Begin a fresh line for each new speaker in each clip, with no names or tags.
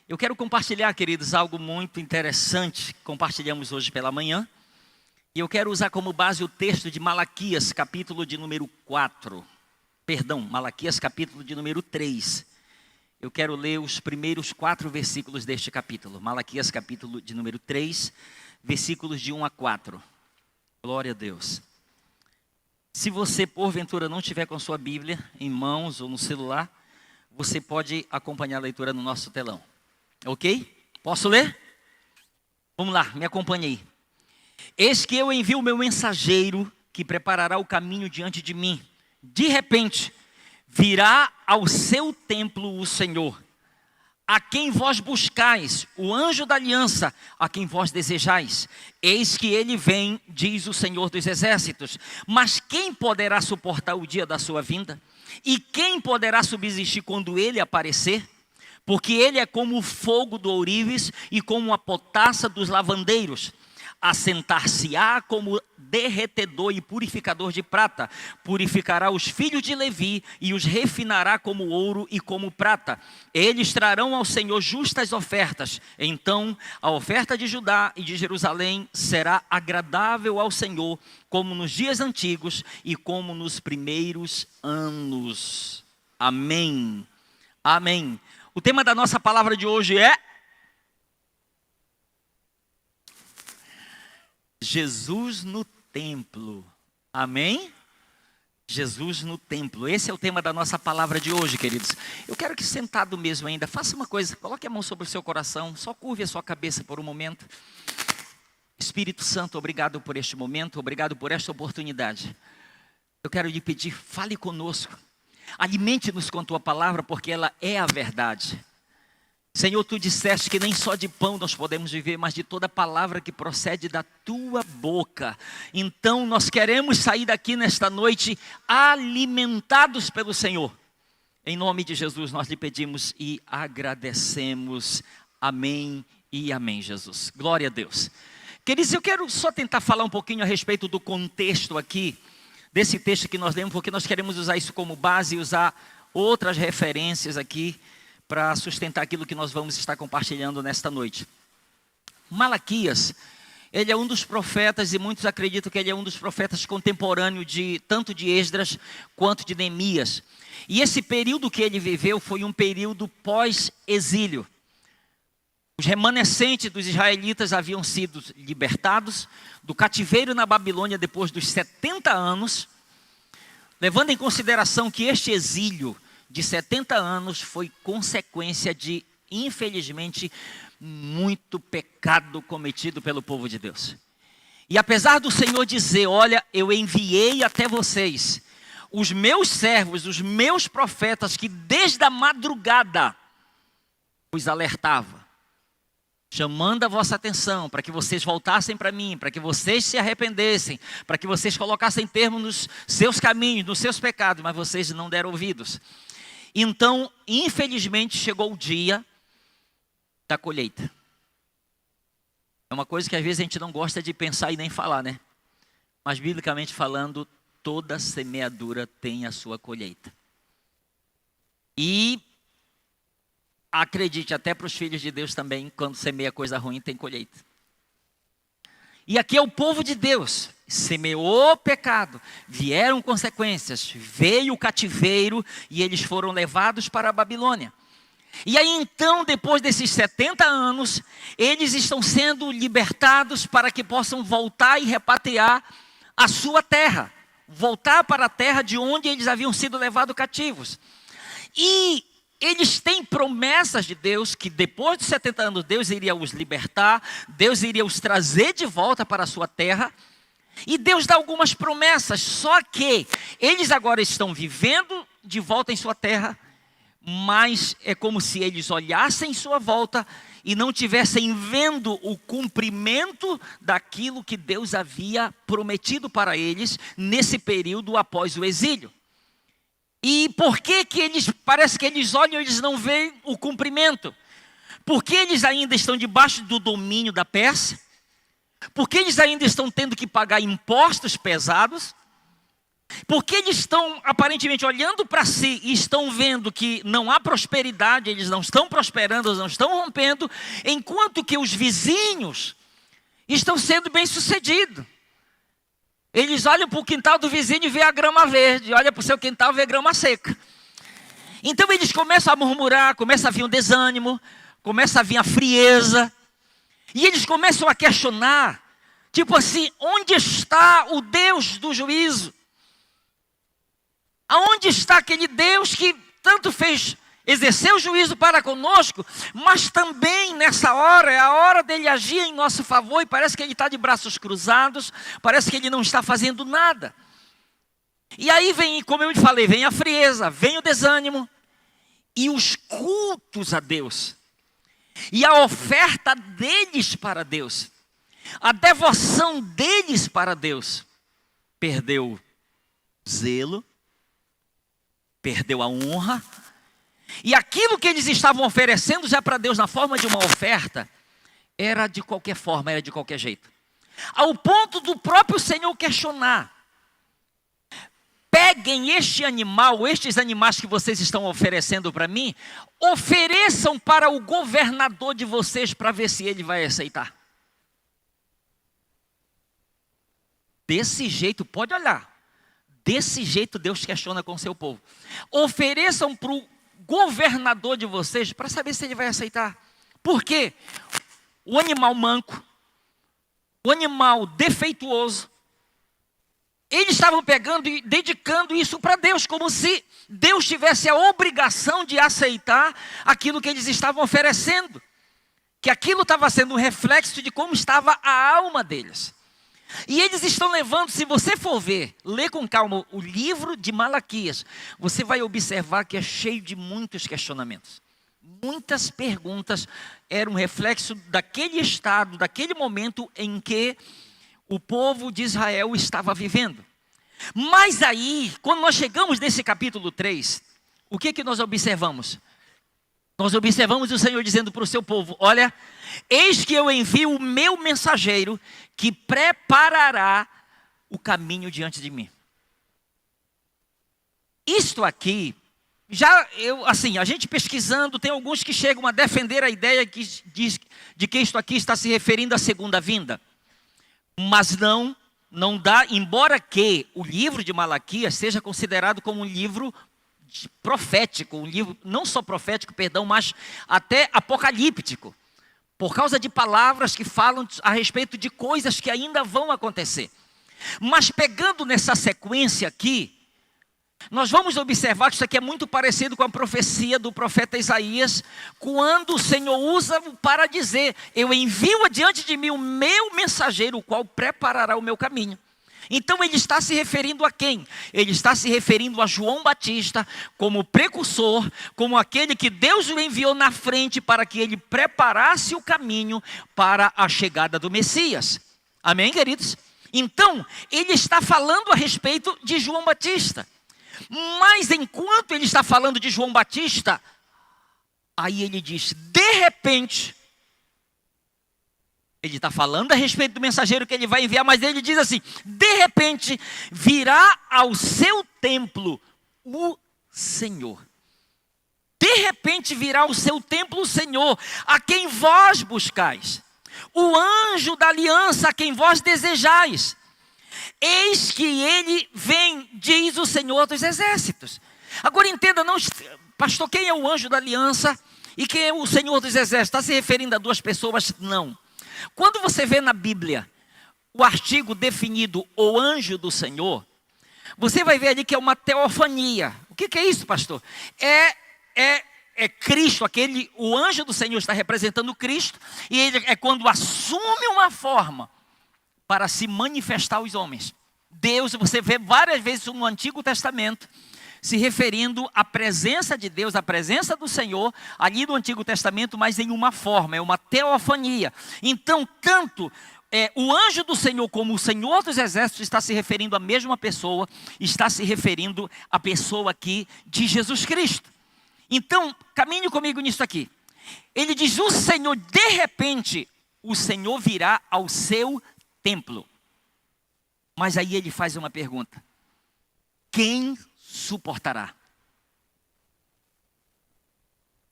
Eu quero compartilhar, queridos, algo muito interessante que compartilhamos hoje pela manhã. E eu quero usar como base o texto de Malaquias, capítulo de número 4. Malaquias, capítulo de número 3. Eu quero ler os primeiros 4 versículos deste capítulo. Malaquias, capítulo de número 3, versículos de 1 a 4. Glória a Deus. Se você, porventura, não tiver com sua Bíblia em mãos ou no celular, você pode acompanhar a leitura no nosso telão. Ok? Posso ler? Vamos lá, me acompanhe aí. Eis que eu envio o meu mensageiro, que preparará o caminho diante de mim. De repente, virá ao seu templo o Senhor, a quem vós buscais, o anjo da aliança, a quem vós desejais. Eis que ele vem, diz o Senhor dos exércitos. Mas quem poderá suportar o dia da sua vinda? E quem poderá subsistir quando ele aparecer? Porque ele é como o fogo do ourives e como a potassa dos lavandeiros. Assentar-se-á como derretedor e purificador de prata. Purificará os filhos de Levi e os refinará como ouro e como prata. Eles trarão ao Senhor justas ofertas. Então a oferta de Judá e de Jerusalém será agradável ao Senhor, como nos dias antigos e como nos primeiros anos. Amém. Amém. O tema da nossa palavra de hoje é Jesus no templo. Amém? Jesus no templo. Esse é o tema da nossa palavra de hoje, queridos. Eu quero que sentado mesmo ainda, faça uma coisa, coloque a mão sobre o seu coração, só curve a sua cabeça por um momento. Espírito Santo, obrigado por este momento, obrigado por esta oportunidade. Eu quero lhe pedir, fale conosco. Alimente-nos com a tua palavra, porque ela é a verdade. Senhor, tu disseste que nem só de pão nós podemos viver, mas de toda palavra que procede da tua boca. Então nós queremos sair daqui nesta noite alimentados pelo Senhor. Em nome de Jesus nós lhe pedimos e agradecemos. Amém e amém, Jesus. Glória a Deus. Queridos, eu quero só tentar falar um pouquinho a respeito do contexto aqui, desse texto que nós lemos, porque nós queremos usar isso como base e usar outras referências aqui para sustentar aquilo que nós vamos estar compartilhando nesta noite. Malaquias, ele é um dos profetas, e muitos acreditam que ele é um dos profetas contemporâneos tanto de Esdras quanto de Neemias. E esse período que ele viveu foi um período pós-exílio. Os remanescentes dos israelitas haviam sido libertados do cativeiro na Babilônia depois dos 70 anos, levando em consideração que este exílio de 70 anos foi consequência de, infelizmente, muito pecado cometido pelo povo de Deus. E apesar do Senhor dizer, olha, eu enviei até vocês os meus servos, os meus profetas, que desde a madrugada os alertava, chamando a vossa atenção para que vocês voltassem para mim, para que vocês se arrependessem, para que vocês colocassem termo nos seus caminhos, nos seus pecados, mas vocês não deram ouvidos. Então, infelizmente, chegou o dia da colheita. É uma coisa que às vezes a gente não gosta de pensar e nem falar, né? Mas, biblicamente falando, toda semeadura tem a sua colheita. E acredite, até para os filhos de Deus também, quando semeia coisa ruim, tem colheita. E aqui é o povo de Deus, semeou pecado, vieram consequências, veio o cativeiro e eles foram levados para a Babilônia. E aí então, depois desses 70 anos, eles estão sendo libertados para que possam voltar e repatriar a sua terra, voltar para a terra de onde eles haviam sido levados cativos. E eles têm promessas de Deus que depois de 70 anos Deus iria os libertar, Deus iria os trazer de volta para a sua terra. E Deus dá algumas promessas, só que eles agora estão vivendo de volta em sua terra, mas é como se eles olhassem em sua volta e não tivessem vendo o cumprimento daquilo que Deus havia prometido para eles nesse período após o exílio. E por que eles, parece que eles olham e eles não veem o cumprimento? Porque eles ainda estão debaixo do domínio da Pérsia? Porque eles ainda estão tendo que pagar impostos pesados? Porque eles estão aparentemente olhando para si e estão vendo que não há prosperidade, eles não estão prosperando, eles não estão rompendo, enquanto que os vizinhos estão sendo bem-sucedidos. Eles olham para o quintal do vizinho e vê a grama verde, olham para o seu quintal e vê a grama seca. Então eles começam a murmurar, começa a vir um desânimo, começa a vir a frieza, e eles começam a questionar, tipo assim, onde está o Deus do juízo? Aonde está aquele Deus que tanto fez exercer o juízo para conosco, mas também nessa hora, é a hora dele agir em nosso favor, e parece que ele está de braços cruzados, parece que ele não está fazendo nada. E aí vem, como eu te falei, vem a frieza, vem o desânimo, e os cultos a Deus, e a oferta deles para Deus, a devoção deles para Deus, perdeu zelo, perdeu a honra, e aquilo que eles estavam oferecendo já para Deus na forma de uma oferta, era de qualquer forma, era de qualquer jeito. Ao ponto do próprio Senhor questionar: peguem este animal, estes animais que vocês estão oferecendo para mim, ofereçam para o governador de vocês para ver se ele vai aceitar. Desse jeito, pode olhar. Desse jeito Deus questiona com o seu povo. Ofereçam para o governador de vocês para saber se ele vai aceitar. Por quê? O animal manco, o animal defeituoso, eles estavam pegando e dedicando isso para Deus, como se Deus tivesse a obrigação de aceitar aquilo que eles estavam oferecendo. Que aquilo estava sendo um reflexo de como estava a alma deles. E eles estão levando, se você for ver, ler com calma o livro de Malaquias, você vai observar que é cheio de muitos questionamentos. Muitas perguntas eram um reflexo daquele estado, daquele momento em que o povo de Israel estava vivendo. Mas aí, quando nós chegamos nesse capítulo 3, o que nós observamos? Nós observamos o Senhor dizendo para o seu povo: olha, eis que eu envio o meu mensageiro que preparará o caminho diante de mim. Isto aqui, a gente pesquisando, tem alguns que chegam a defender a ideia de que isto aqui está se referindo à segunda vinda. Mas não dá, embora que o livro de Malaquias seja considerado como um livro profético, um livro não só profético, mas até apocalíptico, por causa de palavras que falam a respeito de coisas que ainda vão acontecer. Mas pegando nessa sequência aqui, nós vamos observar que isso aqui é muito parecido com a profecia do profeta Isaías, quando o Senhor usa para dizer: eu envio adiante de mim o meu mensageiro, o qual preparará o meu caminho. Então ele está se referindo a quem? Ele está se referindo a João Batista como precursor, como aquele que Deus o enviou na frente para que ele preparasse o caminho para a chegada do Messias. Amém, queridos? Então, ele está falando a respeito de João Batista. Mas enquanto ele está falando de João Batista, aí ele diz: de repente, ele está falando a respeito do mensageiro que ele vai enviar, mas ele diz assim: de repente virá ao seu templo o Senhor. De repente virá ao seu templo o Senhor, a quem vós buscais, o anjo da aliança a quem vós desejais. Eis que ele vem, diz o Senhor dos exércitos. Agora entenda, não, pastor, quem é o anjo da aliança e quem é o Senhor dos exércitos? Está se referindo a duas pessoas? Não. Quando você vê na Bíblia o artigo definido, o anjo do Senhor, você vai ver ali que é uma teofania. O que é isso, pastor? É Cristo, o anjo do Senhor está representando Cristo, e ele é quando assume uma forma para se manifestar aos homens. Deus, você vê várias vezes no Antigo Testamento, se referindo à presença de Deus, à presença do Senhor, ali no Antigo Testamento, mas em uma forma, é uma teofania. Então, tanto o anjo do Senhor como o Senhor dos exércitos está se referindo à mesma pessoa, está se referindo à pessoa aqui de Jesus Cristo. Então, caminhe comigo nisso aqui. Ele diz: o Senhor, de repente, o Senhor virá ao seu templo. Mas aí ele faz uma pergunta: quem suportará?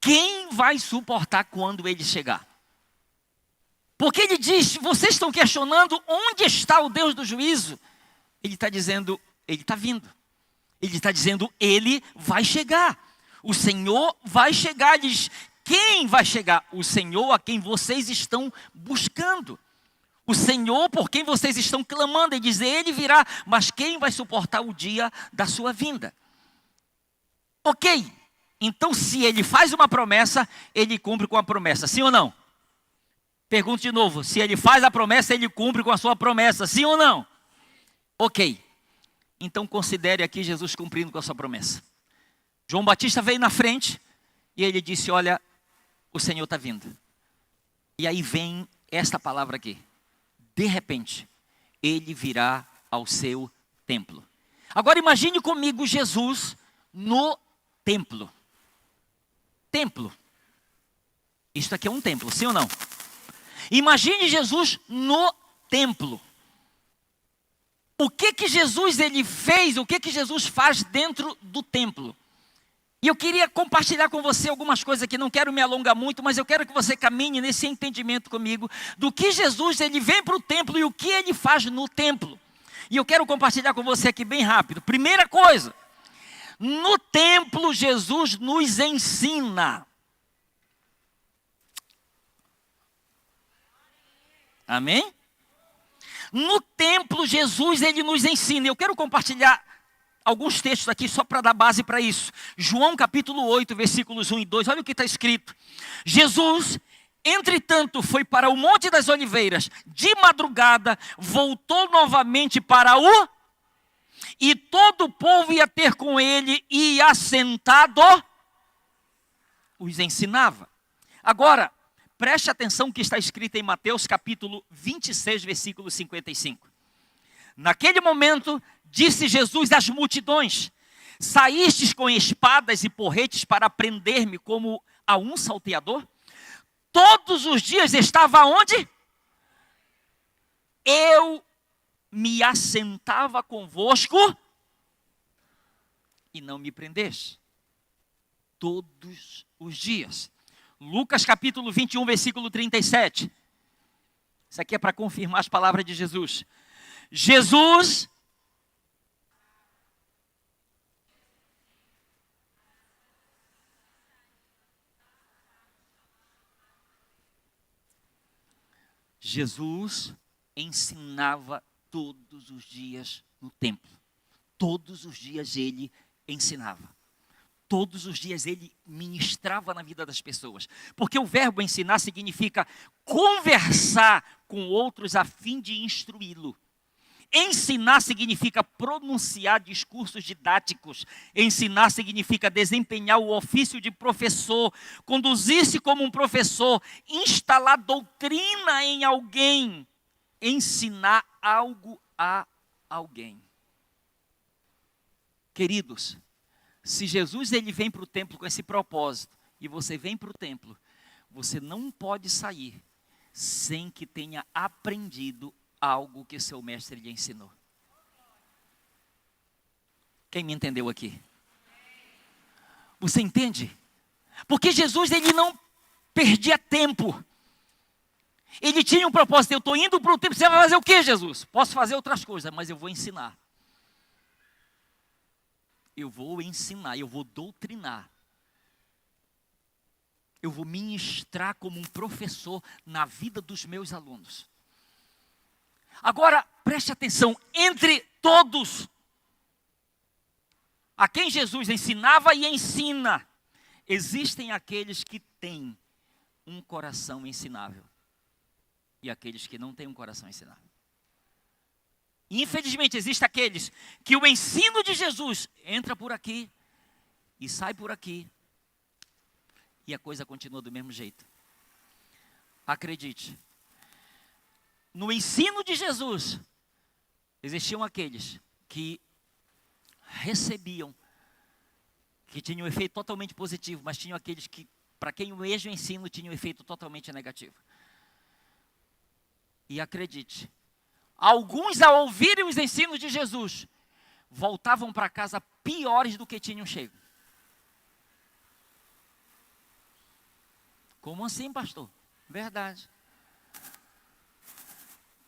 Quem vai suportar quando ele chegar? Porque ele diz, vocês estão questionando onde está o Deus do juízo? Ele está dizendo, ele está vindo. Ele está dizendo, ele vai chegar. O Senhor vai chegar. Ele diz, quem vai chegar? O Senhor a quem vocês estão buscando. O Senhor por quem vocês estão clamando. Ele diz, ele virá, mas quem vai suportar o dia da sua vinda? Ok, então se ele faz uma promessa, ele cumpre com a promessa, sim ou não? Pergunto de novo, se ele faz a promessa, ele cumpre com a sua promessa, sim ou não? Ok, então considere aqui Jesus cumprindo com a sua promessa. João Batista veio na frente e ele disse, olha, o Senhor está vindo. E aí vem esta palavra aqui. De repente, ele virá ao seu templo. Agora imagine comigo Jesus no templo. Templo. Isto aqui é um templo, sim ou não? Imagine Jesus no templo. O que Jesus ele fez, o que Jesus faz dentro do templo? E eu queria compartilhar com você algumas coisas aqui, não quero me alongar muito, mas eu quero que você caminhe nesse entendimento comigo, do que Jesus ele vem para o templo e o que ele faz no templo. E eu quero compartilhar com você aqui bem rápido. Primeira coisa, no templo Jesus nos ensina. Amém? No templo Jesus ele nos ensina. Eu quero compartilhar alguns textos aqui só para dar base para isso. João capítulo 8, versículos 1 e 2. Olha o que está escrito. Jesus, entretanto, foi para o Monte das Oliveiras. De madrugada, voltou novamente para o... E todo o povo ia ter com ele e assentado os ensinava. Agora, preste atenção que está escrito em Mateus capítulo 26, versículo 55. Naquele momento, disse Jesus às multidões, saístes com espadas e porretes para prender-me como a um salteador? Todos os dias estava onde? Eu me assentava convosco e não me prendeste. Todos os dias. Lucas capítulo 21, versículo 37. Isso aqui é para confirmar as palavras de Jesus. Jesus ensinava todos os dias no templo. Todos os dias ele ensinava. Todos os dias ele ministrava na vida das pessoas. Porque o verbo ensinar significa conversar com outros a fim de instruí-lo. Ensinar significa pronunciar discursos didáticos. Ensinar significa desempenhar o ofício de professor, conduzir-se como um professor, instalar doutrina em alguém, ensinar algo a alguém. Queridos, se Jesus ele vem para o templo com esse propósito, e você vem para o templo, você não pode sair sem que tenha aprendido algo que seu mestre lhe ensinou. Quem me entendeu aqui? Você entende? Porque Jesus ele não perdia tempo. Ele tinha um propósito, eu estou indo para o templo, você vai fazer o que, Jesus? Posso fazer outras coisas, mas eu vou ensinar. Eu vou ensinar, eu vou doutrinar. Eu vou ministrar como um professor na vida dos meus alunos. Agora, preste atenção, entre todos a quem Jesus ensinava e ensina, existem aqueles que têm um coração ensinável e aqueles que não têm um coração ensinável. E, infelizmente, existem aqueles que o ensino de Jesus entra por aqui e sai por aqui e a coisa continua do mesmo jeito. Acredite. No ensino de Jesus, existiam aqueles que recebiam, que tinham um efeito totalmente positivo, mas tinham aqueles que, para quem o mesmo ensino tinha um efeito totalmente negativo. E acredite, alguns ao ouvirem os ensinos de Jesus, voltavam para casa piores do que tinham chego. Como assim, pastor? Verdade.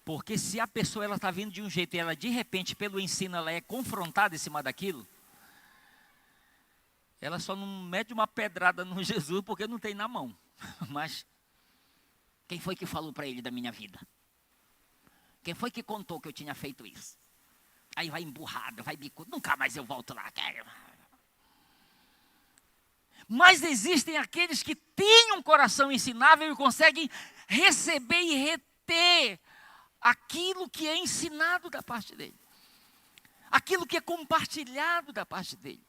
Porque se a pessoa está vindo de um jeito e ela de repente, pelo ensino, ela é confrontada em cima daquilo, ela só não mete uma pedrada no Jesus porque não tem na mão. Mas quem foi que falou para ele da minha vida? Quem foi que contou que eu tinha feito isso? Aí vai emburrada, vai bicudo, nunca mais eu volto lá. Mas existem aqueles que têm um coração ensinável e conseguem receber e reter aquilo que é ensinado da parte dele. Aquilo que é compartilhado da parte dele.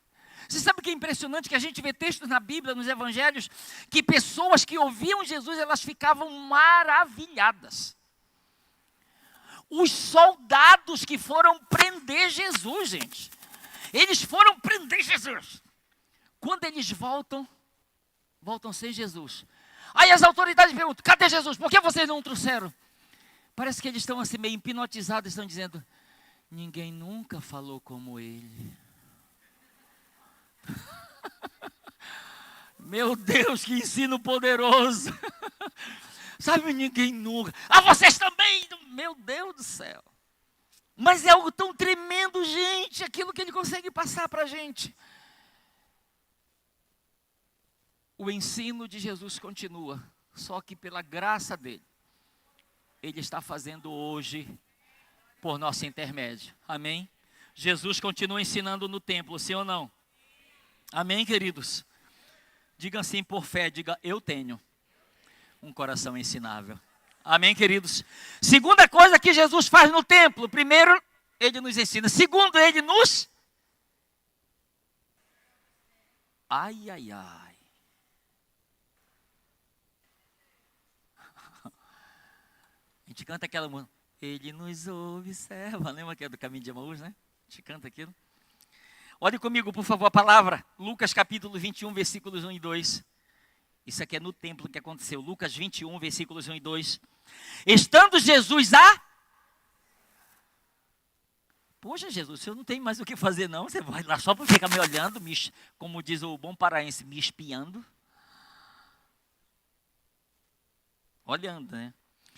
Você sabe o que é impressionante? Que a gente vê textos na Bíblia, nos Evangelhos, que pessoas que ouviam Jesus, elas ficavam maravilhadas. Os soldados que foram prender Jesus, gente. Eles foram prender Jesus. Quando eles voltam sem Jesus. Aí as autoridades perguntam, cadê Jesus? Por que vocês não o trouxeram? Parece que eles estão assim meio hipnotizados, estão dizendo, ninguém nunca falou como ele. Meu Deus, que ensino poderoso. Sabe, ninguém nunca. Ah, vocês também? Meu Deus do céu. Mas é algo tão tremendo, gente, aquilo que ele consegue passar para a gente. O ensino de Jesus continua, só que pela graça dele, ele está fazendo hoje por nosso intermédio. Amém? Jesus continua ensinando no templo, sim ou não? Amém, queridos? Diga assim por fé, diga, eu tenho um coração ensinável. Amém, queridos? Segunda coisa que Jesus faz no templo. Primeiro, ele nos ensina. Segundo, ele nos... Ai, ai, ai. A gente canta aquela música. Ele nos observa. Lembra que é do Caminho de Emaús, né? A gente canta aquilo. Olhe comigo, por favor, a palavra. Lucas capítulo 21, versículos 1 e 2. Isso aqui é no templo que aconteceu. Lucas 21, versículos 1 e 2. Estando Jesus Poxa, Jesus, você não tem mais o que fazer não. Você vai lá só para ficar me olhando, como diz o bom paraense, me espiando. Olhando, né?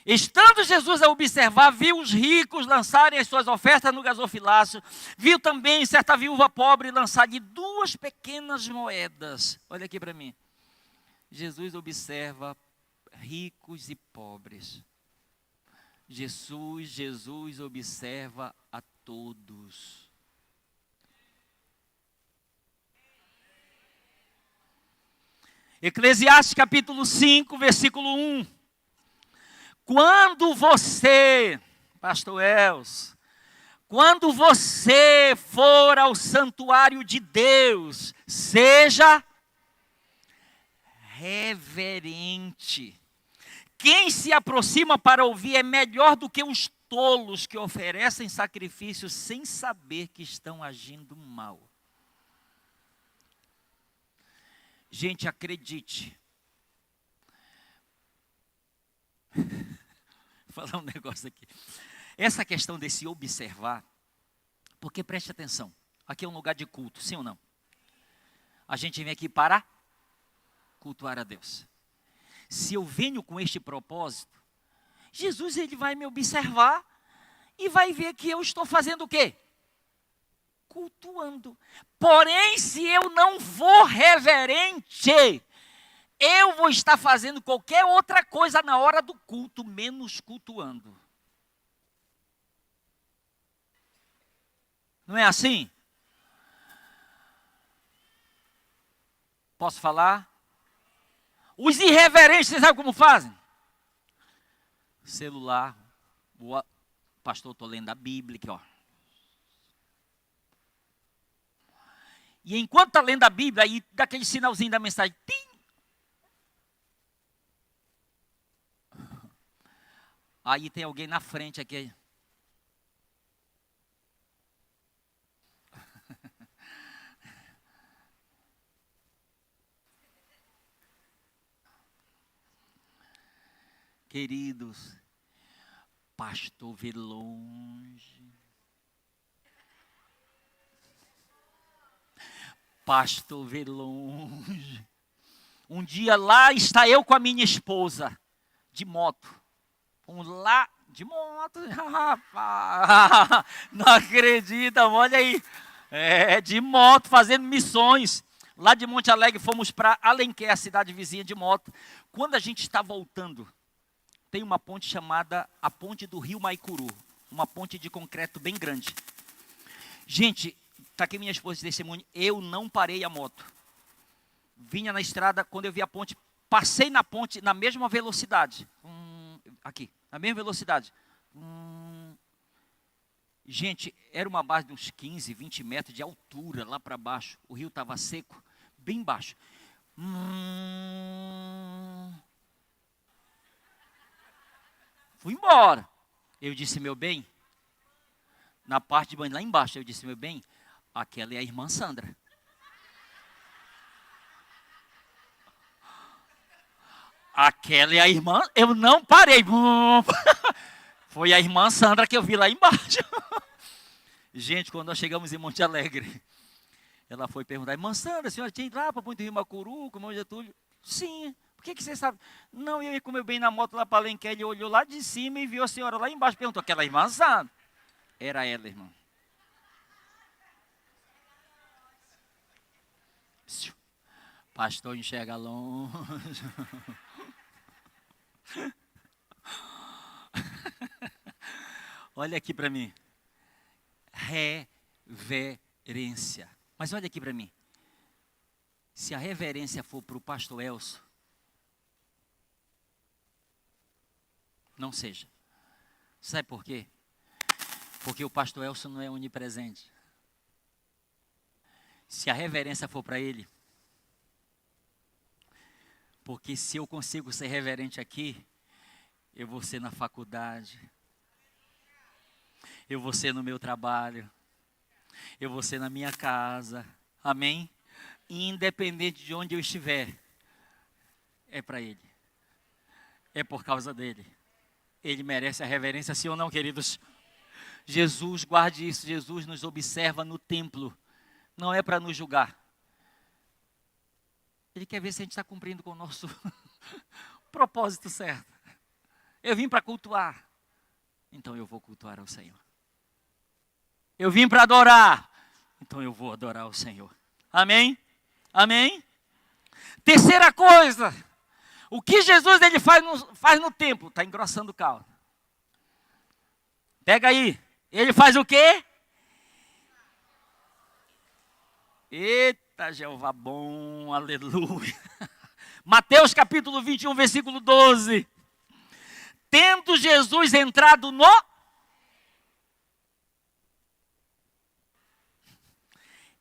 Estando Jesus a observar, viu os ricos lançarem as suas ofertas no gasofilácio. Viu também certa viúva pobre lançar-lhe 2 pequenas moedas. Olha aqui para mim. Jesus observa ricos e pobres. Jesus observa a todos. Eclesiastes capítulo 5, versículo 1. Quando você, pastor Els, quando você for ao santuário de Deus, seja reverente. Quem se aproxima para ouvir é melhor do que os tolos que oferecem sacrifícios sem saber que estão agindo mal. Gente, acredite. Vou falar um negócio aqui. Essa questão desse observar, porque preste atenção, aqui é um lugar de culto, sim ou não? A gente vem aqui para cultuar a Deus. Se eu venho com este propósito, Jesus ele vai me observar e vai ver que eu estou fazendo o quê? Cultuando. Porém, se eu não for reverente, eu vou estar fazendo qualquer outra coisa na hora do culto, menos cultuando. Não é assim? Posso falar? Os irreverentes, vocês sabem como fazem? Celular, o pastor, estou lendo a Bíblia aqui, ó. E enquanto está lendo a Bíblia, aí dá aquele sinalzinho da mensagem. Tim! Aí tem alguém na frente aqui. Queridos, pastor vê longe. Pastor vê longe. Um dia lá está eu com a minha esposa, de moto. Fomos lá, de moto, rapaz. Não acredita, olha aí. De moto, fazendo missões. Lá de Monte Alegre fomos para Alenquer, a cidade vizinha, de moto. Quando a gente está voltando, tem uma ponte chamada a Ponte do Rio Maicuru. Uma ponte de concreto bem grande. Gente, está aqui minha esposa de testemunho, eu não parei a moto. Vinha na estrada, quando eu vi a ponte, passei na ponte na mesma velocidade. Aqui, na mesma velocidade. Gente, era uma base de uns 15, 20 metros de altura lá para baixo. O rio estava seco, bem baixo. Fui embora. Eu disse, meu bem, na parte de banho lá embaixo, eu disse, meu bem, aquela é a irmã Sandra. Aquela é a irmã, eu não parei. Foi a irmã Sandra que eu vi lá embaixo. Gente, quando nós chegamos em Monte Alegre, ela foi perguntar, irmã Sandra, a senhora tinha ido lá para Ponte do Rio Macuru, com o irmão Getúlio? Sim. Por que você sabe? Não, eu ia com meu bem na moto lá para Alenquer, ele olhou lá de cima e viu a senhora lá embaixo, perguntou, aquela irmã Sandra? Era ela, irmão. Pastor enxerga longe. Olha aqui para mim. Reverência. Mas olha aqui para mim. Se a reverência for para o pastor Elcio, não seja. Sabe por quê? Porque o pastor Elcio não é onipresente. Se a reverência for para ele, porque se eu consigo ser reverente aqui, eu vou ser na faculdade, eu vou ser no meu trabalho, eu vou ser na minha casa, amém? Independente de onde eu estiver, é para Ele, é por causa dEle. Ele merece a reverência, sim ou não, queridos? Jesus, guarde isso, Jesus nos observa no templo, não é para nos julgar. Ele quer ver se a gente está cumprindo com o nosso propósito certo. Eu vim para cultuar, então eu vou cultuar ao Senhor. Eu vim para adorar, então eu vou adorar ao Senhor. Amém? Amém? Terceira coisa, o que Jesus ele faz no templo? Está engrossando o caldo. Pega aí, ele faz o quê? Eita, Jeová bom, aleluia. Mateus capítulo 21, versículo 12. Tendo Jesus entrado no...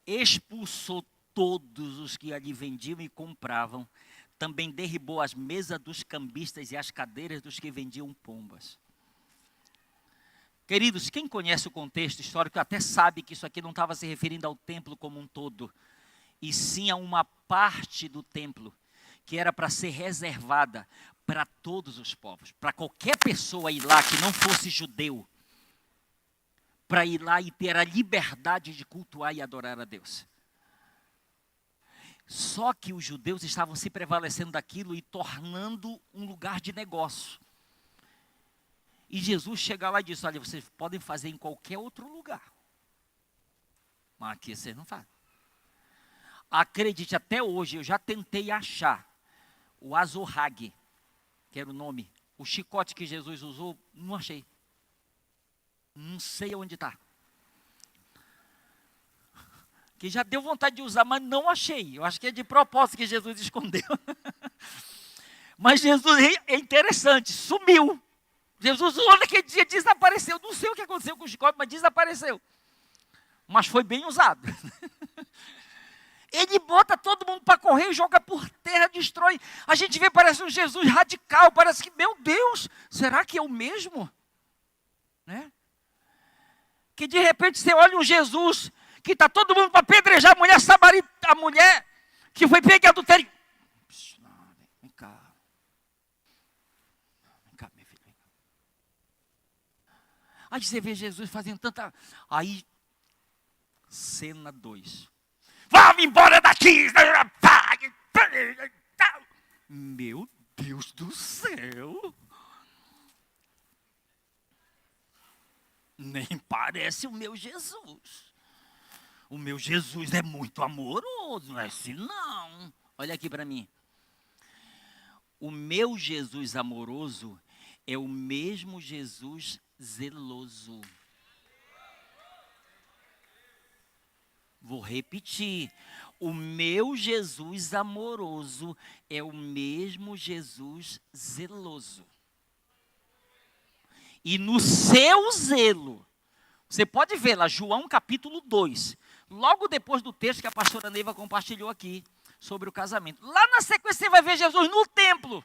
expulsou todos os que ali vendiam e compravam. Também derribou as mesas dos cambistas e as cadeiras dos que vendiam pombas. Queridos, quem conhece o contexto histórico até sabe que isso aqui não estava se referindo ao templo como um todo, e sim a uma parte do templo que era para ser reservada para todos os povos, para qualquer pessoa ir lá que não fosse judeu, para ir lá e ter a liberdade de cultuar e adorar a Deus. Só que os judeus estavam se prevalecendo daquilo e tornando um lugar de negócio. E Jesus chega lá e diz, olha, vocês podem fazer em qualquer outro lugar, mas aqui vocês não fazem. Acredite, até hoje eu já tentei achar o azorrague, que era o nome, o chicote que Jesus usou, não achei. Não sei onde está. Que já deu vontade de usar, mas não achei. Eu acho que é de propósito que Jesus escondeu. Mas Jesus é interessante, sumiu. Jesus usou naquele dia, desapareceu. Não sei o que aconteceu com o chicote, mas desapareceu. Mas foi bem usado. Ele bota todo mundo para correr e joga por terra, destrói. A gente vê, parece um Jesus radical, parece que, meu Deus, será que é o mesmo? Né? Que de repente você olha um Jesus que está todo mundo para apedrejar a mulher samarita, a mulher que foi pega em adultério. Vem cá. Vem cá, meu filho. Vem cá. Aí você vê Jesus fazendo tanta... Aí, cena 2. Vá, vai-me embora daqui. Meu Deus do céu. Nem parece o meu Jesus. O meu Jesus é muito amoroso, não é assim não. Olha aqui para mim. O meu Jesus amoroso é o mesmo Jesus zeloso. Vou repetir. O meu Jesus amoroso é o mesmo Jesus zeloso. E no seu zelo, você pode ver lá, João capítulo 2, logo depois do texto que a pastora Neiva compartilhou aqui, sobre o casamento. Lá na sequência você vai ver Jesus no templo.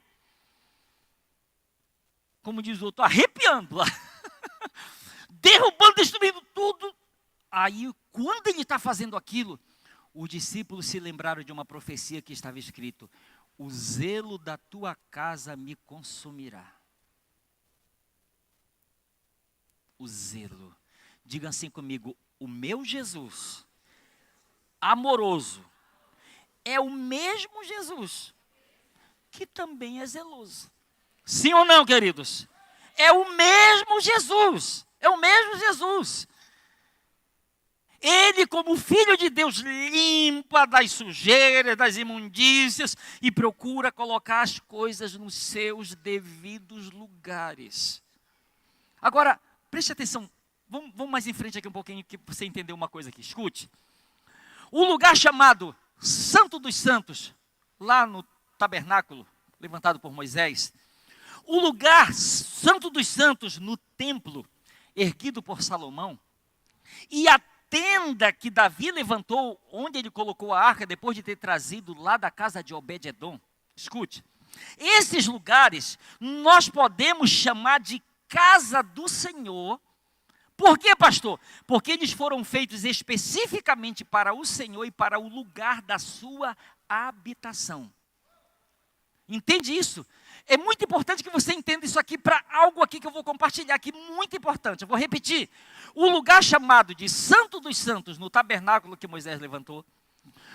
Como diz o outro, arrepiando lá. Derrubando, destruindo tudo. Aí, quando ele está fazendo aquilo, os discípulos se lembraram de uma profecia que estava escrito: o zelo da tua casa me consumirá. O zelo. Diga assim comigo: o meu Jesus amoroso é o mesmo Jesus que também é zeloso. Sim ou não, queridos? É o mesmo Jesus. É o mesmo Jesus. Ele, como Filho de Deus, limpa das sujeiras, das imundícias e procura colocar as coisas nos seus devidos lugares. Agora, preste atenção. Vamos mais em frente aqui um pouquinho, que você entendeu uma coisa aqui. Escute. O lugar chamado Santo dos Santos, lá no tabernáculo, levantado por Moisés. O lugar Santo dos Santos, no templo, erguido por Salomão. E a tenda que Davi levantou, onde ele colocou a arca, depois de ter trazido lá da casa de Obed-edom. Escute. Esses lugares, nós podemos chamar de casa do Senhor. Por quê, pastor? Porque eles foram feitos especificamente para o Senhor e para o lugar da sua habitação. Entende isso? É muito importante que você entenda isso aqui para algo aqui que eu vou compartilhar aqui, muito importante. Eu vou repetir. O lugar chamado de Santo dos Santos, no tabernáculo que Moisés levantou.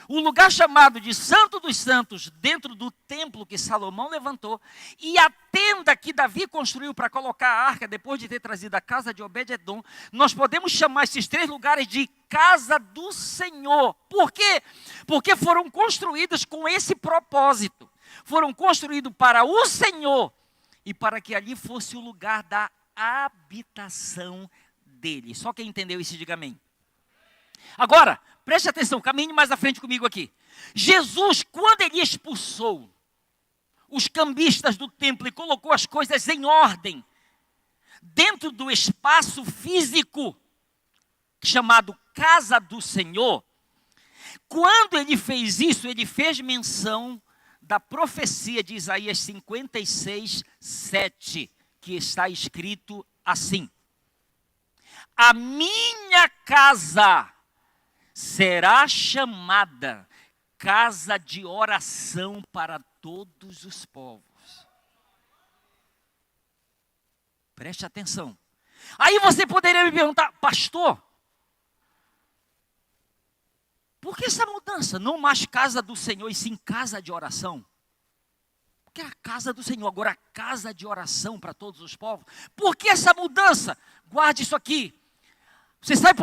O lugar chamado de Santo dos Santos, dentro do templo que Salomão levantou. E a tenda que Davi construiu para colocar a arca, depois de ter trazido a casa de Obed-edom. Nós podemos chamar esses três lugares de casa do Senhor. Por quê? Porque foram construídos com esse propósito. Foram construídos para o Senhor e para que ali fosse o lugar da habitação dele. Só quem entendeu isso, diga amém. Agora, preste atenção, caminhe mais à frente comigo aqui. Jesus, quando ele expulsou os cambistas do templo e colocou as coisas em ordem, dentro do espaço físico, chamado casa do Senhor, quando ele fez isso, ele fez menção da profecia de Isaías 56, 7, que está escrito assim: a minha casa será chamada casa de oração para todos os povos. Preste atenção. Aí você poderia me perguntar: pastor, por que essa mudança? Não mais casa do Senhor, e sim casa de oração. Porque é a casa do Senhor, agora a casa de oração para todos os povos. Por que essa mudança? Guarde isso aqui. Você sabe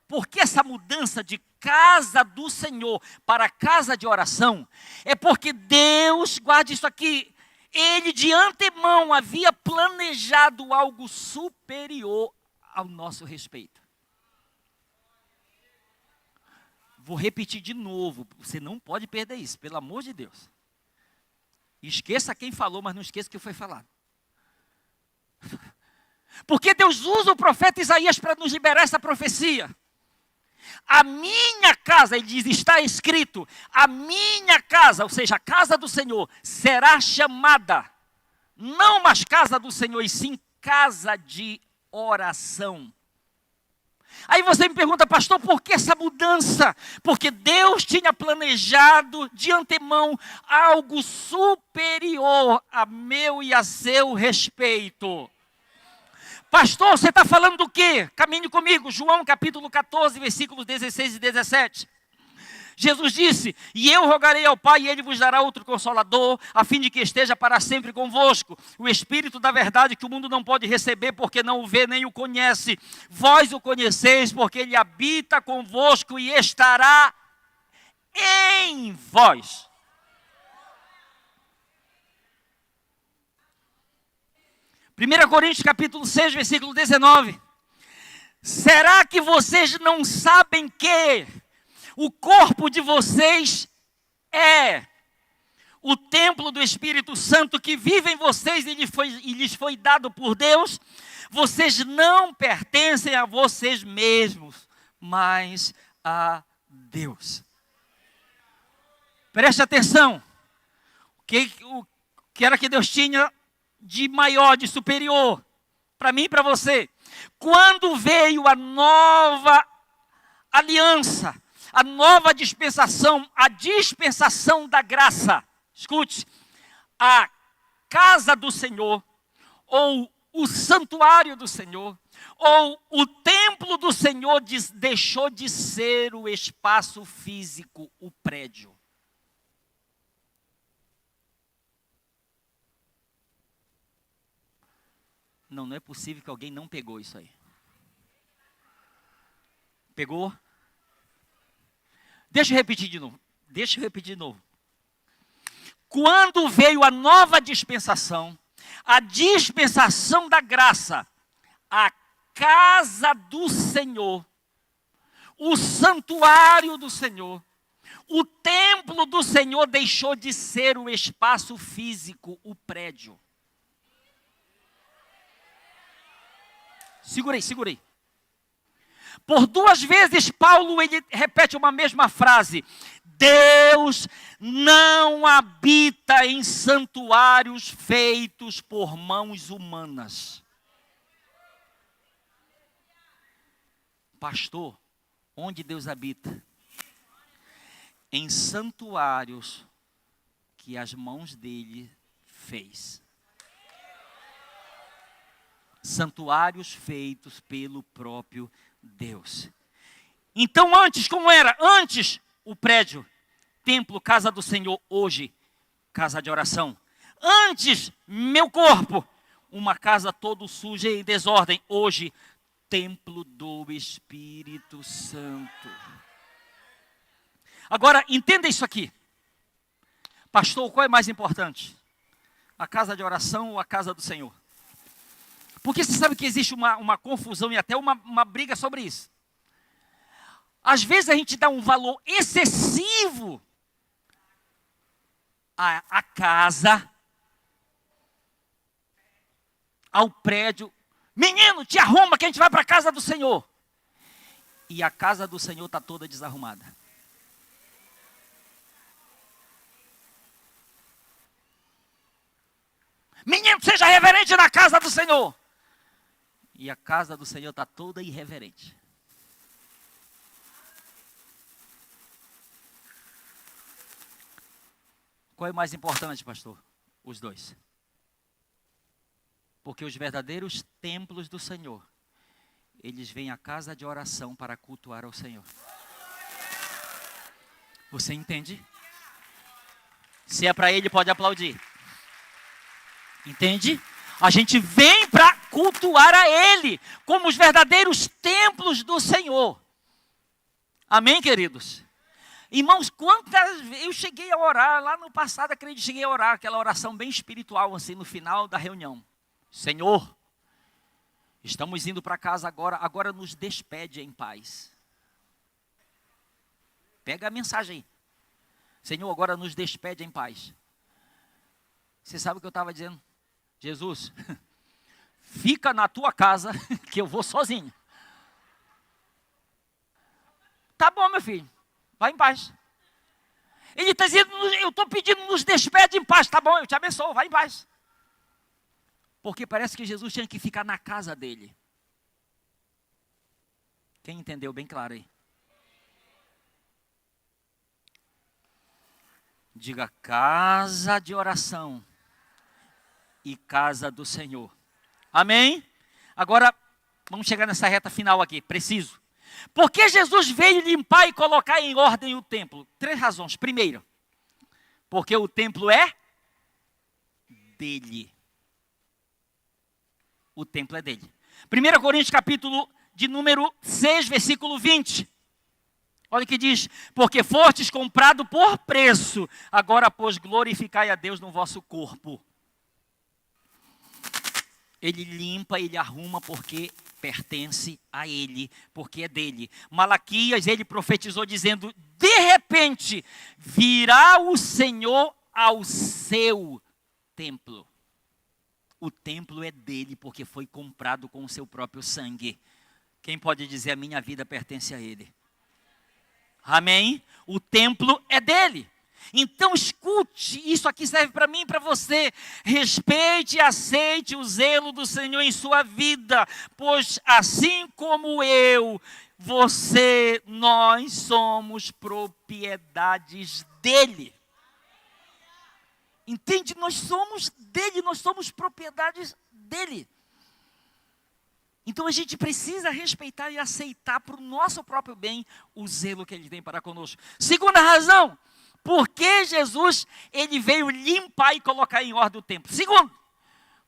por que essa mudança de casa do Senhor para casa de oração? É porque Deus, guarde isso aqui, Ele de antemão havia planejado algo superior ao nosso respeito. Vou repetir de novo, você não pode perder isso, pelo amor de Deus. Esqueça quem falou, mas não esqueça o que foi falado. Porque Deus usa o profeta Isaías para nos liberar essa profecia. A minha casa, ele diz, está escrito, a minha casa, ou seja, a casa do Senhor, será chamada, não mais casa do Senhor, e sim casa de oração. Aí você me pergunta: pastor, por que essa mudança? Porque Deus tinha planejado de antemão algo superior a meu e a seu respeito. Pastor, você está falando do quê? Caminhe comigo, João capítulo 14, versículos 16 e 17. Jesus disse: e eu rogarei ao Pai, e Ele vos dará outro Consolador, a fim de que esteja para sempre convosco. O Espírito da verdade, que o mundo não pode receber, porque não o vê nem o conhece. Vós o conheceis, porque Ele habita convosco e estará em vós. Primeira Coríntios capítulo 6, versículo 19. Será que vocês não sabem que o corpo de vocês é o templo do Espírito Santo que vive em vocês e lhes foi dado por Deus? Vocês não pertencem a vocês mesmos, mas a Deus. Preste atenção. O que era que Deus tinha de maior, de superior, para mim e para você? Quando veio a nova aliança, a nova dispensação, a dispensação da graça, escute, a casa do Senhor, ou o santuário do Senhor, ou o templo do Senhor deixou de ser o espaço físico, o prédio. Não é possível que alguém não pegou isso aí. Pegou? Deixa eu repetir de novo. Quando veio a nova dispensação, a dispensação da graça, a casa do Senhor, o santuário do Senhor, o templo do Senhor deixou de ser o espaço físico, o prédio. Segurei. Por 2 vezes Paulo ele repete uma mesma frase: Deus não habita em santuários feitos por mãos humanas. Pastor, onde Deus habita? Em santuários que as mãos dele fez. Santuários feitos pelo próprio Deus. Então antes, como era? Antes, o prédio, templo, casa do Senhor. Hoje, casa de oração. Antes, meu corpo, uma casa todo suja e em desordem. Hoje, templo do Espírito Santo. Agora, entenda isso aqui. Pastor, qual é mais importante? A casa de oração ou a casa do Senhor? Porque você sabe que existe uma confusão e até uma briga sobre isso. Às vezes a gente dá um valor excessivo à casa, ao prédio. Menino, te arruma que a gente vai para a casa do Senhor. E a casa do Senhor está toda desarrumada. Menino, seja reverente na casa do Senhor. E a casa do Senhor está toda irreverente. Qual é mais importante, pastor? Os dois. Porque os verdadeiros templos do Senhor, eles vêm à casa de oração para cultuar ao Senhor. Você entende? Se é para ele, pode aplaudir. Entende? A gente vem para cultuar a Ele, como os verdadeiros templos do Senhor. Amém, queridos? Irmãos, quantas vezes eu cheguei a orar, lá no passado, acredito, cheguei a orar, aquela oração bem espiritual, assim, no final da reunião. Senhor, estamos indo para casa agora nos despede em paz. Pega a mensagem aí. Senhor, agora nos despede em paz. Você sabe o que eu estava dizendo? Jesus, fica na tua casa, que eu vou sozinho. Tá bom, meu filho, vai em paz. Ele está dizendo, eu estou pedindo, nos despede em paz. Tá bom, eu te abençoo, vai em paz. Porque parece que Jesus tinha que ficar na casa dele. Quem entendeu bem claro aí? Diga, casa de oração e casa do Senhor. Amém? Agora, vamos chegar nessa reta final aqui, preciso. Porque Jesus veio limpar e colocar em ordem o templo? 3 razões. Primeiro, porque o templo é dele. O templo é dele. 1 Coríntios capítulo de número 6, versículo 20. Olha o que diz: porque fostes comprado por preço, agora pois glorificai a Deus no vosso corpo. Ele limpa, ele arruma porque pertence a ele, porque é dele. Malaquias, ele profetizou dizendo: de repente virá o Senhor ao seu templo. O templo é dele porque foi comprado com o seu próprio sangue. Quem pode dizer: a minha vida pertence a ele? Amém? O templo é dele. Então escute, isso aqui serve para mim e para você. Respeite e aceite o zelo do Senhor em sua vida, pois assim como eu, você, nós somos propriedades dele. Entende? Nós somos dele, nós somos propriedades dele. Então a gente precisa respeitar e aceitar para o nosso próprio bem o zelo que ele tem para conosco. Segunda razão, porque Jesus, ele veio limpar e colocar em ordem o templo. Segundo,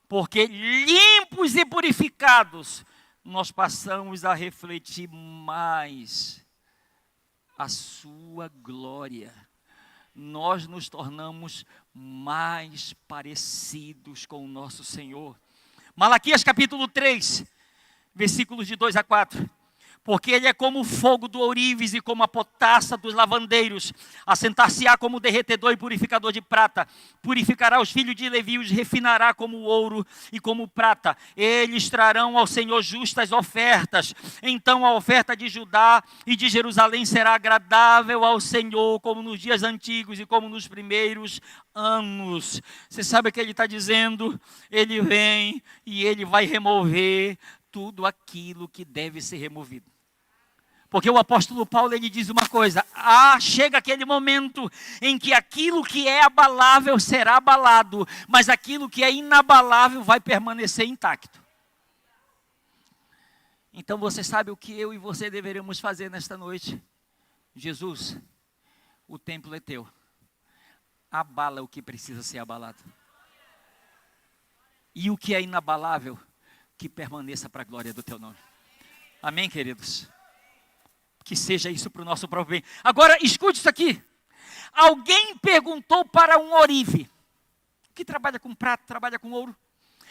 porque limpos e purificados, nós passamos a refletir mais a sua glória. Nós nos tornamos mais parecidos com o nosso Senhor. Malaquias capítulo 3, versículos de 2 a 4. Porque ele é como o fogo do ourives e como a potassa dos lavandeiros. Assentar-se-á como o derretedor e purificador de prata. Purificará os filhos de Levi, os refinará como o ouro e como prata. Eles trarão ao Senhor justas ofertas. Então a oferta de Judá e de Jerusalém será agradável ao Senhor, como nos dias antigos e como nos primeiros anos. Você sabe o que ele está dizendo? Ele vem e ele vai remover tudo aquilo que deve ser removido. Porque o apóstolo Paulo, ele diz uma coisa: chega aquele momento em que aquilo que é abalável será abalado, mas aquilo que é inabalável vai permanecer intacto. Então você sabe o que eu e você deveremos fazer nesta noite? Jesus, o templo é teu. Abala o que precisa ser abalado. E o que é inabalável, que permaneça para a glória do teu nome. Amém, queridos? Que seja isso para o nosso próprio bem. Agora, escute isso aqui. Alguém perguntou para um ourive, que trabalha com prata, trabalha com ouro.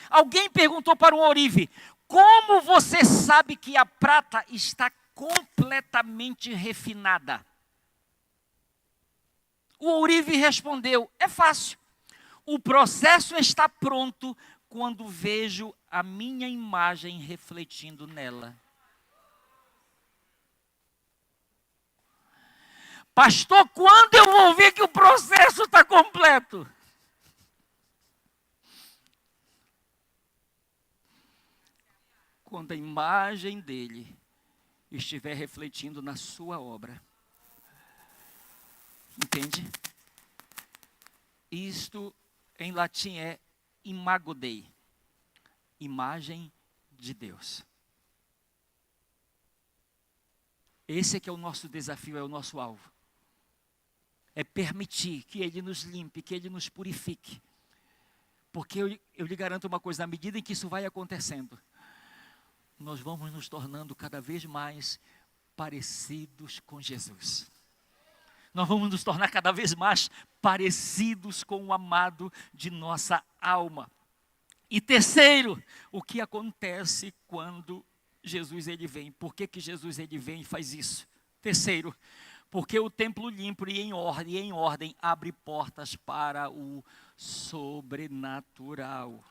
Alguém perguntou para um ourive: como você sabe que a prata está completamente refinada? O ourive respondeu: é fácil. O processo está pronto quando vejo a minha imagem refletindo nela. Pastor, quando eu vou ver que o processo está completo? Quando a imagem dele estiver refletindo na sua obra. Entende? Isto em latim é imago Dei, imagem de Deus. Esse é que é o nosso desafio, é o nosso alvo. É permitir que ele nos limpe, que ele nos purifique. Porque eu lhe garanto uma coisa: à medida em que isso vai acontecendo, nós vamos nos tornando cada vez mais parecidos com Jesus. Nós vamos nos tornar cada vez mais parecidos com o amado de nossa alma. E terceiro, o que acontece quando Jesus ele vem? Por que Jesus ele vem e faz isso? Terceiro, porque o templo limpo e em ordem abre portas para o sobrenatural.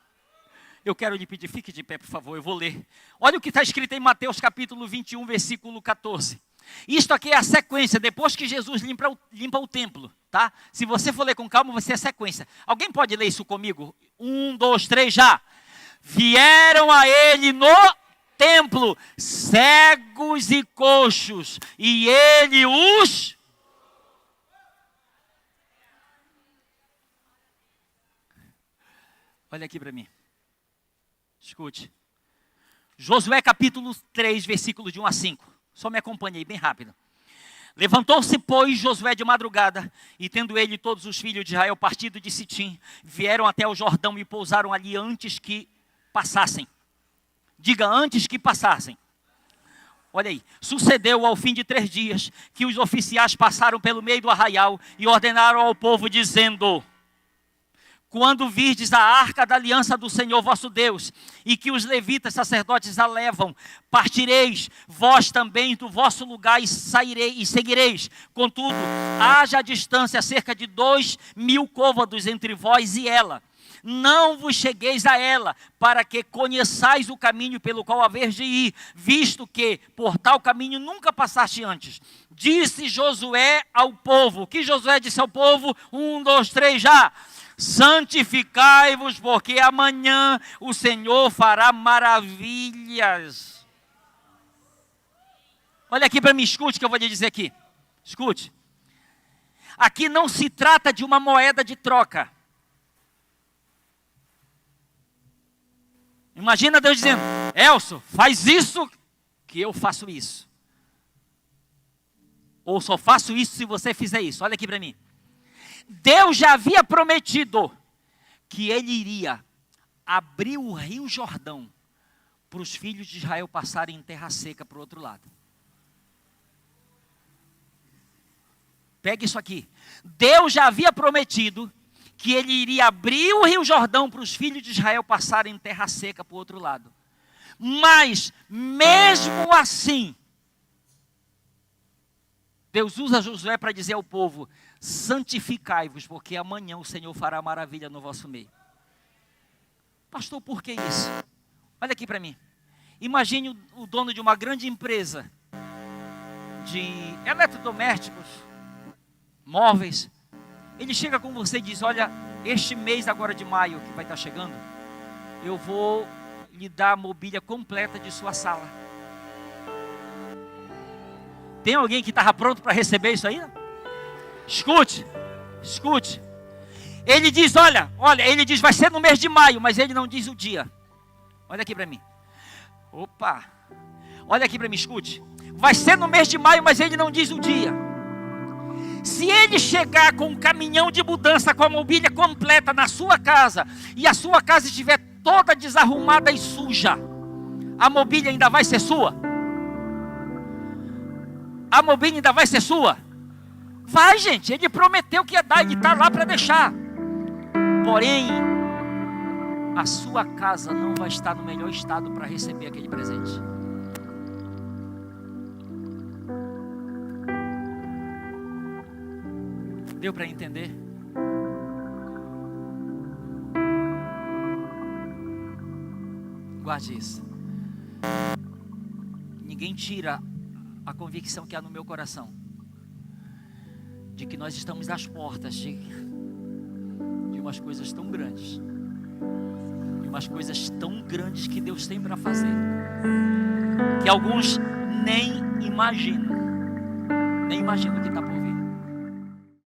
Eu quero lhe pedir, fique de pé, por favor, eu vou ler. Olha o que está escrito em Mateus capítulo 21, versículo 14. Isto aqui é a sequência, depois que Jesus limpa o templo, tá? Se você for ler com calma, vai ser a sequência. Alguém pode ler isso comigo? 1, 2, 3, já. Vieram a ele no templo cegos e coxos, e ele os... Olha aqui para mim. Escute. Josué capítulo 3, versículo de 1 a 5. Só me acompanhe aí, bem rápido. Levantou-se, pois, Josué de madrugada, e tendo ele e todos os filhos de Israel partido de Sitim, vieram até o Jordão e pousaram ali antes que passassem. Diga, antes que passassem. Olha aí, sucedeu ao fim de 3 dias, que os oficiais passaram pelo meio do arraial e ordenaram ao povo, dizendo: quando virdes a arca da aliança do Senhor vosso Deus, e que os levitas sacerdotes a levam, partireis vós também do vosso lugar e seguireis. Contudo, haja a distância cerca de 2.000 côvados entre vós e ela. Não vos chegueis a ela, para que conheçais o caminho pelo qual haveis de ir, visto que por tal caminho nunca passaste antes. Disse Josué ao povo. O que Josué disse ao povo? 1, 2, 3, já. Santificai-vos, porque amanhã o Senhor fará maravilhas. Olha aqui para mim, escute o que eu vou lhe dizer aqui. Escute. Aqui não se trata de uma moeda de troca. Imagina Deus dizendo: Elcio, faz isso que eu faço isso. Ou só faço isso se você fizer isso. Olha aqui para mim. Deus já havia prometido que ele iria abrir o rio Jordão para os filhos de Israel passarem em terra seca para o outro lado. Pegue isso aqui. Deus já havia prometido que ele iria abrir o rio Jordão para os filhos de Israel passarem em terra seca para o outro lado. Mas, mesmo assim, Deus usa Josué para dizer ao povo: santificai-vos, porque amanhã o Senhor fará maravilha no vosso meio. Pastor, por que isso? Olha aqui para mim. Imagine o dono de uma grande empresa de eletrodomésticos, móveis. Ele chega com você e diz: olha, este mês agora de maio que vai estar chegando, eu vou lhe dar a mobília completa de sua sala. Tem alguém que estava pronto para receber isso aí? Escute, escute. Ele diz, olha, ele diz, vai ser no mês de maio, mas ele não diz o dia. Olha aqui para mim. Opa, olha aqui para mim, escute. Vai ser no mês de maio, mas ele não diz o dia. Se ele chegar com um caminhão de mudança, com a mobília completa na sua casa, e a sua casa estiver toda desarrumada e suja, a mobília ainda vai ser sua? A mobília ainda vai ser sua? Vai, gente, ele prometeu que ia dar, ele está lá para deixar. Porém, a sua casa não vai estar no melhor estado para receber aquele presente. Deu para entender? Guarde isso. Ninguém tira a convicção que há no meu coração de que nós estamos às portas de umas coisas tão grandes, de umas coisas tão grandes que Deus tem para fazer, que alguns nem imaginam o que está por vir.